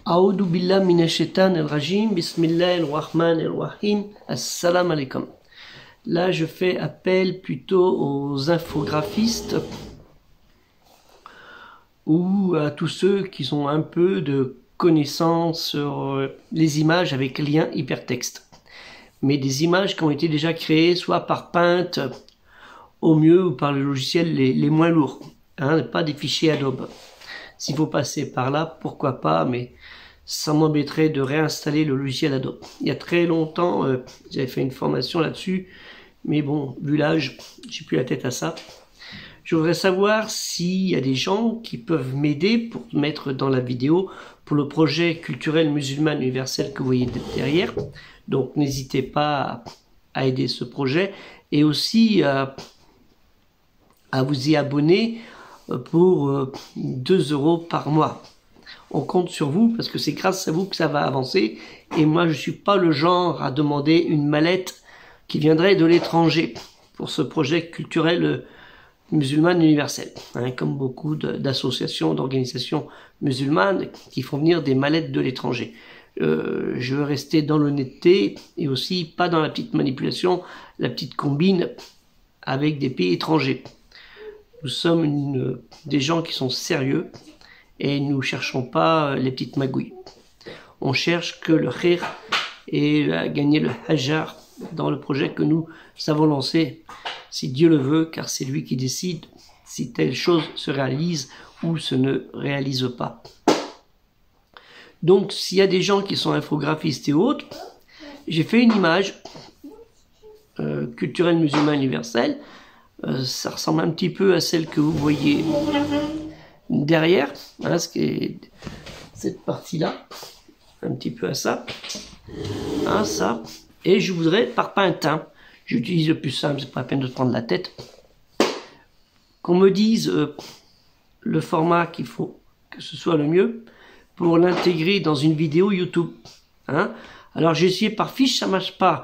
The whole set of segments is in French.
A'oudou billah minash shaitanir rajim, bismillahir rahmanir rahim, assalamu alaikum. Là, je fais appel plutôt aux infographistes ou à tous ceux qui ont un peu de connaissances sur les images avec lien hypertexte. Mais des images qui ont été déjà créées soit par Paint au mieux ou par les logiciels les moins lourds, hein, pas des fichiers Adobe. S'il faut passer par là, pourquoi pas, mais ça m'embêterait de réinstaller le logiciel Adobe. Il y a très longtemps, j'avais fait une formation là-dessus, mais bon, vu l'âge, j'ai plus la tête à ça. Je voudrais savoir s'il y a des gens qui peuvent m'aider pour mettre dans la vidéo pour le projet culturel musulman universel que vous voyez derrière. Donc n'hésitez pas à aider ce projet et aussi à vous y abonner pour 2 € par mois. On compte sur vous parce que c'est grâce à vous que ça va avancer et moi je suis pas le genre à demander une mallette qui viendrait de l'étranger pour ce projet culturel musulman universel, hein, comme beaucoup d'associations, d'organisations musulmanes qui font venir des mallettes de l'étranger. Je veux rester dans l'honnêteté et aussi pas dans la petite manipulation, la petite combine avec des pays étrangers. Nous sommes des gens qui sont sérieux et nous ne cherchons pas les petites magouilles. On cherche que le khir et à gagner le hajar dans le projet que nous avons lancé, si Dieu le veut, car c'est lui qui décide si telle chose se réalise ou se ne réalise pas. Donc s'il y a des gens qui sont infographistes et autres, j'ai fait une image culturelle musulmane universelle. Ça ressemble un petit peu à celle que vous voyez derrière, hein, ce qui est cette partie-là, un petit peu à ça, hein, ça. Et je voudrais par Paint, j'utilise le plus simple, c'est pas la peine de se prendre la tête, qu'on me dise le format qu'il faut que ce soit le mieux pour l'intégrer dans une vidéo YouTube, hein. Alors j'ai essayé par fiche, ça marche pas.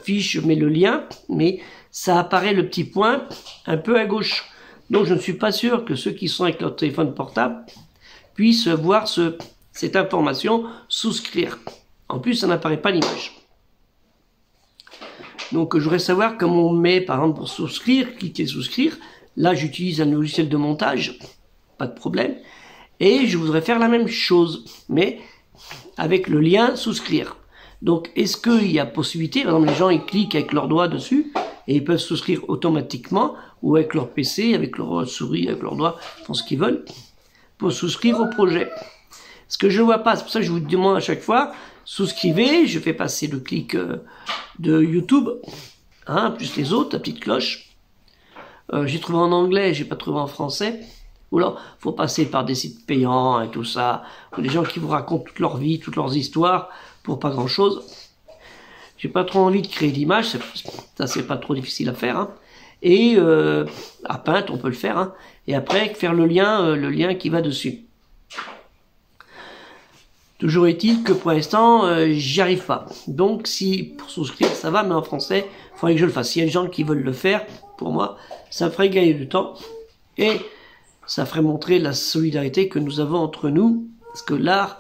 Fiche, je mets le lien, mais ça apparaît le petit point un peu à gauche. Donc je ne suis pas sûr que ceux qui sont avec leur téléphone portable puissent voir cette information, souscrire. En plus, ça n'apparaît pas l'image. Donc je voudrais savoir comment on met, par exemple, pour souscrire, cliquer souscrire. Là, j'utilise un logiciel de montage, pas de problème. Et je voudrais faire la même chose, mais avec le lien souscrire. Donc, est-ce qu'il y a possibilité, par exemple, les gens ils cliquent avec leurs doigts dessus et ils peuvent souscrire automatiquement ou avec leur PC, avec leur souris, avec leurs doigts, ils font ce qu'ils veulent pour souscrire au projet. Ce que je ne vois pas, c'est pour ça que je vous demande à chaque fois, souscrivez, je fais passer le clic de YouTube, hein, plus les autres, la petite cloche. J'ai trouvé en anglais, j'ai pas trouvé en français. Ou là, faut passer par des sites payants et tout ça, ou des gens qui vous racontent toute leur vie, toutes leurs histoires, pour pas grand chose. J'ai pas trop envie de créer d'images, ça c'est pas trop difficile à faire, hein. Et à Paint, on peut le faire, hein. Et après, faire le lien qui va dessus. Toujours est-il que pour l'instant, j'y arrive pas. Donc, si pour souscrire, ça va, mais en français, il faudrait que je le fasse. S'il y a des gens qui veulent le faire, pour moi, ça me ferait gagner du temps. Et ça ferait montrer la solidarité que nous avons entre nous, parce que l'art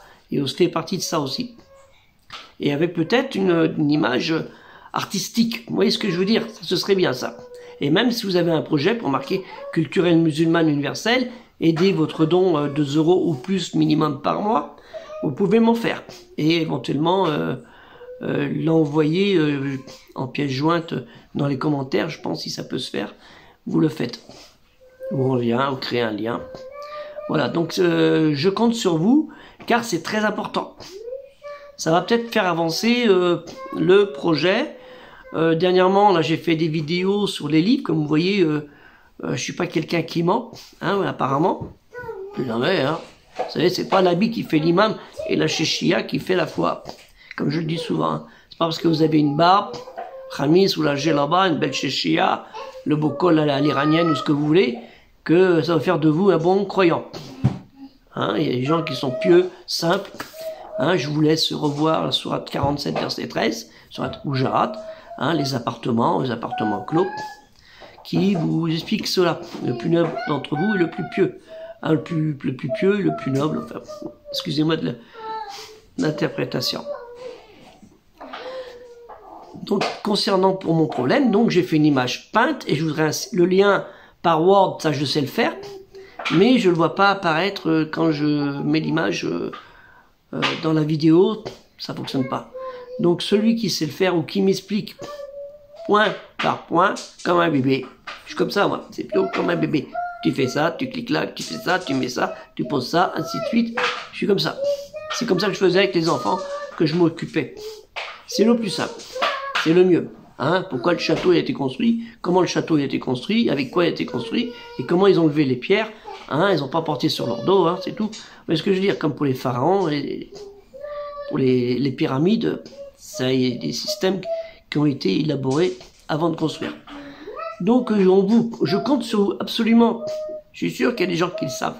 fait partie de ça aussi. Et avec peut-être une image artistique, vous voyez ce que je veux dire, ce serait bien ça. Et même si vous avez un projet pour marquer culturel musulman universel, aidez votre don 2 € ou plus minimum par mois, vous pouvez m'en faire. Et éventuellement l'envoyer en pièce jointe dans les commentaires, je pense si ça peut se faire, vous le faites. Ou en lien, ou créer un lien. Voilà, donc je compte sur vous, car c'est très important. Ça va peut-être faire avancer le projet. Dernièrement, là, j'ai fait des vidéos sur les livres, comme vous voyez, je suis pas quelqu'un qui ment, hein, apparemment. Plus jamais, hein. Vous savez, c'est pas l'habit qui fait l'imam et la chéchia qui fait la foi. Comme je le dis souvent, hein. C'est pas parce que vous avez une barbe, khamis ou la gelaba, une belle chéchia, le beau col à l'iranienne ou ce que vous voulez, que ça va faire de vous un bon croyant. Hein, il y a des gens qui sont pieux, simples. Hein, je vous laisse revoir la sourate 47, verset 13, sourate Hujarat, hein, les appartements clos, qui vous expliquent cela. Le plus noble d'entre vous est le plus pieux. Hein, le plus pieux, le plus noble, enfin, excusez-moi de d'interprétation. Donc, concernant pour mon problème, donc j'ai fait une image peinte et je voudrais le lien par Word, ça je sais le faire, mais je ne le vois pas apparaître quand je mets l'image dans la vidéo, ça fonctionne pas. Donc celui qui sait le faire ou qui m'explique point par point, comme un bébé, je suis comme ça moi, c'est plutôt comme un bébé. Tu fais ça, tu cliques là, tu fais ça, tu mets ça, tu poses ça, ainsi de suite, je suis comme ça. C'est comme ça que je faisais avec les enfants, que je m'occupais. C'est le plus simple. C'est le mieux. Hein? Pourquoi le château a été construit, comment le château a été construit, avec quoi il a été construit, et comment ils ont levé les pierres. Hein? Ils n'ont pas porté sur leur dos, hein, c'est tout. Mais ce que je veux dire, comme pour les pharaons, pour les pyramides, ça y est des systèmes qui ont été élaborés avant de construire. Donc je compte sur vous absolument. Je suis sûr qu'il y a des gens qui le savent.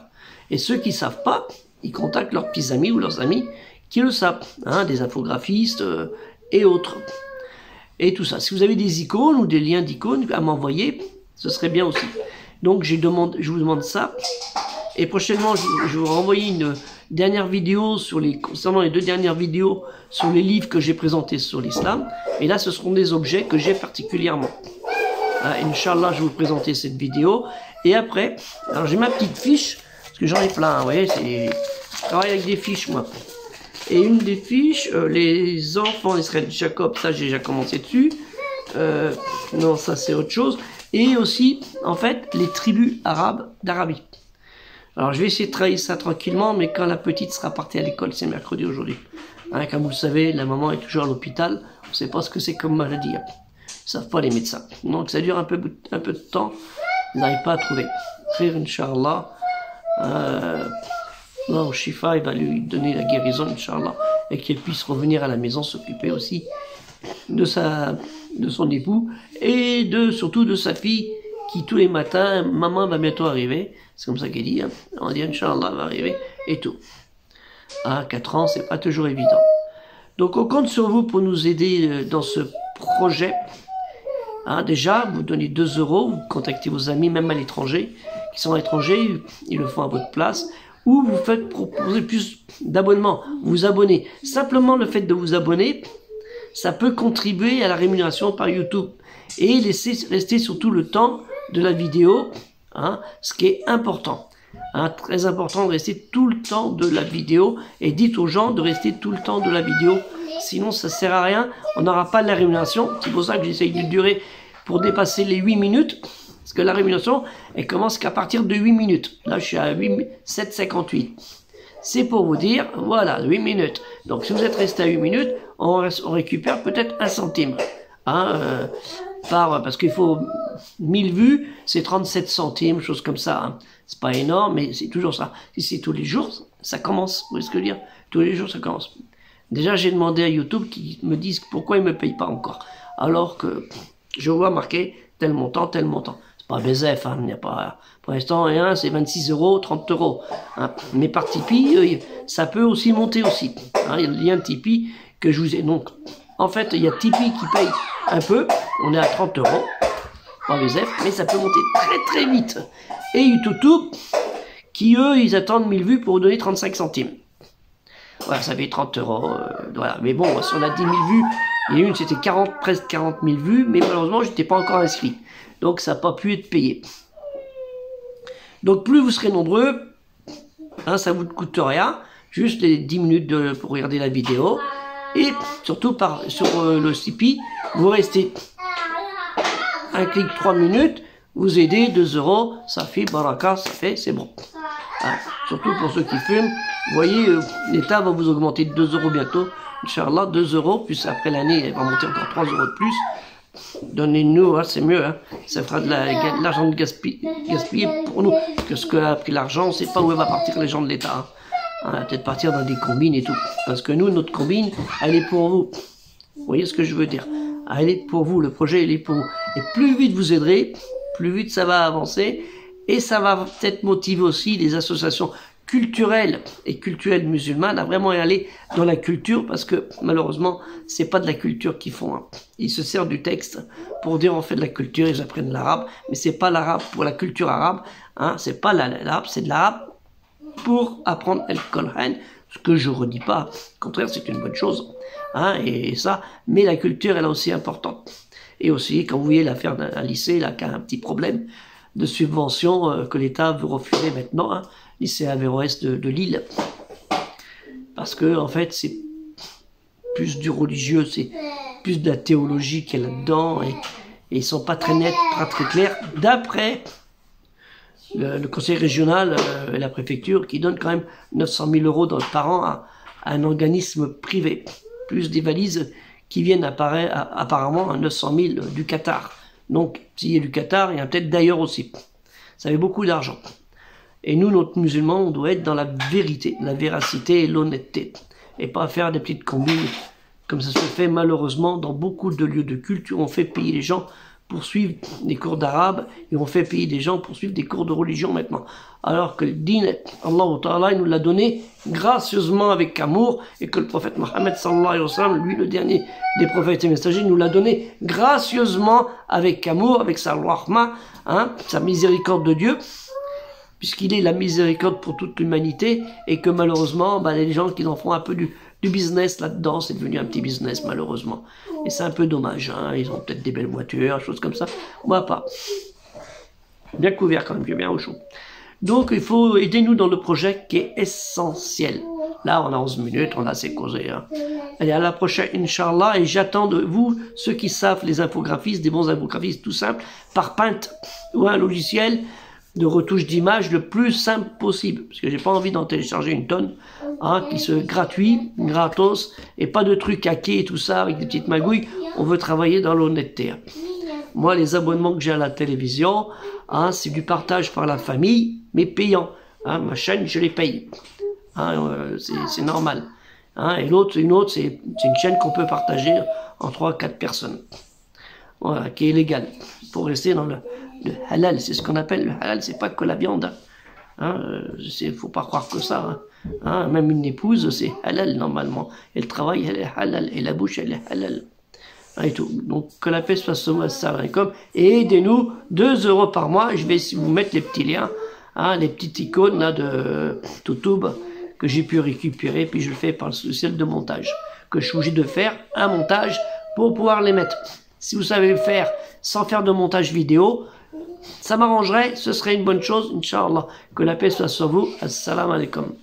Et ceux qui ne savent pas, ils contactent leurs petits amis ou leurs amis qui le savent. Hein? Des infographistes et autres. Et tout ça. Si vous avez des icônes ou des liens d'icônes à m'envoyer, ce serait bien aussi. Donc je vous demande ça. Et prochainement, je vais vous renvoyer une dernière vidéo concernant les 2 dernières vidéos sur les livres que j'ai présentés sur l'islam. Et là, ce seront des objets que j'ai particulièrement. Inch'Allah, je vais vous présenter cette vidéo. Et après, alors j'ai ma petite fiche, parce que j'en ai plein, vous voyez, je travaille avec des fiches, moi. Et une des fiches, les enfants d'Israël de Jacob, ça j'ai déjà commencé dessus. Non, ça c'est autre chose. Et aussi, en fait, les tribus arabes d'Arabie. Alors je vais essayer de travailler ça tranquillement, mais quand la petite sera partie à l'école, c'est mercredi aujourd'hui. Hein, comme vous le savez, la maman est toujours à l'hôpital, on ne sait pas ce que c'est comme maladie. Hein. Ils ne savent pas les médecins. Donc ça dure un peu de temps, ils n'arrivent pas à trouver. Frère, Inch'Allah. Non, Shifa, il va lui donner la guérison, Inch'Allah, et qu'elle puisse revenir à la maison, s'occuper aussi de son époux, et surtout de sa fille, qui tous les matins, maman va bientôt arriver, c'est comme ça qu'elle dit, hein. On dit Inch'Allah va arriver, et tout. À 4 ans, c'est pas toujours évident. Donc on compte sur vous pour nous aider dans ce projet. Hein, déjà, vous donnez 2 €, vous contactez vos amis, même à l'étranger, qui sont à l'étranger, ils le font à votre place, ou vous faites proposer plus d'abonnements, vous abonnez. Simplement le fait de vous abonner, ça peut contribuer à la rémunération par YouTube. Et laisser rester surtout le temps de la vidéo, hein, ce qui est important. Hein, très important de rester tout le temps de la vidéo. Et dites aux gens de rester tout le temps de la vidéo. Sinon ça sert à rien, on n'aura pas de la rémunération. C'est pour ça que j'essaye de durer pour dépasser les 8 minutes. Parce que la rémunération, elle commence qu'à partir de 8 minutes. Là, je suis à 7,58. C'est pour vous dire, voilà, 8 minutes. Donc, si vous êtes resté à 8 minutes, on récupère peut-être 1 centime. Hein, parce qu'il faut 1000 vues, c'est 37 centimes, chose comme ça. Hein. C'est pas énorme, mais c'est toujours ça. Si c'est tous les jours, ça commence. Vous voyez ce que je veux dire? Tous les jours, ça commence. Déjà, j'ai demandé à YouTube qu'ils me disent pourquoi ils ne me payent pas encore. Alors que je vois marqué tel montant, tel montant. Pas BZF, hein, il n'y a pas, pour l'instant rien, c'est 26 €, 30 €. Hein. Mais par Tipeee, ça peut aussi monter aussi. Hein, il y a le lien Tipeee que je vous ai. Donc, en fait, il y a Tipeee qui paye un peu, on est à 30 €, par BZF, mais ça peut monter très très vite. Et YouTube, qui eux, ils attendent 1000 vues pour vous donner 35 centimes. Voilà, ça fait 30 €, voilà. Mais bon, si on a 10 000 vues, il y a une, c'était presque 40 000 vues, mais malheureusement, je n'étais pas encore inscrit. Donc ça n'a pas pu être payé. Donc plus vous serez nombreux, hein, ça ne vous coûte rien, juste les 10 minutes pour regarder la vidéo. Et surtout sur le Tipeee, vous restez un clic 3 minutes, vous aidez 2 €, ça fait baraka, ça fait, c'est bon. Hein, surtout pour ceux qui fument, vous voyez, l'État va vous augmenter de 2 € bientôt. Inch'Allah, 2 €, puis après l'année, elle va monter encore 3 € de plus. Donnez-nous, hein, c'est mieux, hein. Ça fera de l'argent gaspillé pour nous. Parce que a pris l'argent, on ne sait pas où va partir les gens de l'État. Hein. On va peut-être partir dans des combines et tout. Parce que nous, notre combine, elle est pour vous. Vous voyez ce que je veux dire? Elle est pour vous, le projet, il est pour vous. Et plus vite vous aiderez, plus vite ça va avancer. Et ça va peut-être motiver aussi les associations culturelles et culturelles musulmanes à vraiment y aller dans la culture, parce que malheureusement c'est pas de la culture qu'ils font, hein. Ils se servent du texte pour dire on fait de la culture, ils apprennent l'arabe, mais c'est pas l'arabe pour la culture arabe, hein. C'est pas l'arabe, c'est de l'arabe pour apprendre El Coran, Ce que je redis pas, au contraire, c'est une bonne chose. Hein, et ça, mais la culture, elle est aussi importante. Et aussi, quand vous voyez l'affaire d'un lycée, là, qui a un petit problème de subvention que l'État veut refuser maintenant, hein, lycée Averroès de Lille. Parce que, en fait, c'est plus du religieux, c'est plus de la théologie qu'il y a là-dedans, et ils sont pas très nets, pas très clairs, d'après le conseil régional et la préfecture, qui donne quand même 900 000 € par an à un organisme privé, plus des valises qui viennent apparemment à 900 000 du Qatar. Donc, s'il y a du Qatar, il y a peut-être d'ailleurs aussi. Ça fait beaucoup d'argent. Et nous, notre musulman, on doit être dans la vérité, la véracité et l'honnêteté. Et pas faire des petites combines, comme ça se fait malheureusement dans beaucoup de lieux de culte. On fait payer les gens pour suivre des cours d'arabe, et on fait payer des gens pour suivre des cours de religion maintenant. Alors que le din, Allah Ta'ala, il nous l'a donné gracieusement avec amour, et que le prophète Mohammed sallallahu alayhi wa sallam, lui le dernier des prophètes et messagers, nous l'a donné gracieusement avec amour, avec sa rahma, hein, sa miséricorde de Dieu, puisqu'il est la miséricorde pour toute l'humanité, et que malheureusement, les gens qui en font un peu du business là-dedans, c'est devenu un petit business malheureusement. Et c'est un peu dommage, hein. Ils ont peut-être des belles voitures, choses comme ça. Moi pas. Bien couvert quand même, bien au chaud. Donc il faut aider nous dans le projet qui est essentiel. Là on a 11 minutes, on a assez causé. Hein. Allez, à la prochaine, Inch'Allah, et j'attends de vous, ceux qui savent les infographistes, des bons infographistes tout simples, par Paint ou un logiciel de retouche d'image le plus simple possible, parce que j'ai pas envie d'en télécharger une tonne, hein, qui se gratuit, gratos, et pas de trucs hackés et tout ça avec des petites magouilles. On veut travailler dans l'honnêteté. Hein. Moi, les abonnements que j'ai à la télévision, hein, c'est du partage par la famille, mais payant. Hein, ma chaîne, je les paye. Hein, c'est normal. Hein, et l'autre, c'est une chaîne qu'on peut partager en 3-4 personnes. Voilà, qui est légale, pour rester dans le halal. C'est ce qu'on appelle le halal, c'est pas que la viande. Hein, faut pas croire que ça. Hein. Hein, même une épouse, c'est halal normalement. Et le travail, elle est halal. Et la bouche, elle est halal. Hein, et tout. Donc, que la paix soit sur moi, et aidez-nous, 2 € par mois. Je vais vous mettre les petits liens, hein, les petites icônes là, de YouTube que j'ai pu récupérer. Puis je le fais par le logiciel de montage. Que je suis obligé de faire un montage pour pouvoir les mettre. Si vous savez le faire sans faire de montage vidéo, ça m'arrangerait, ce serait une bonne chose, Inch'Allah. Que la paix soit sur vous. Assalamu alaikum.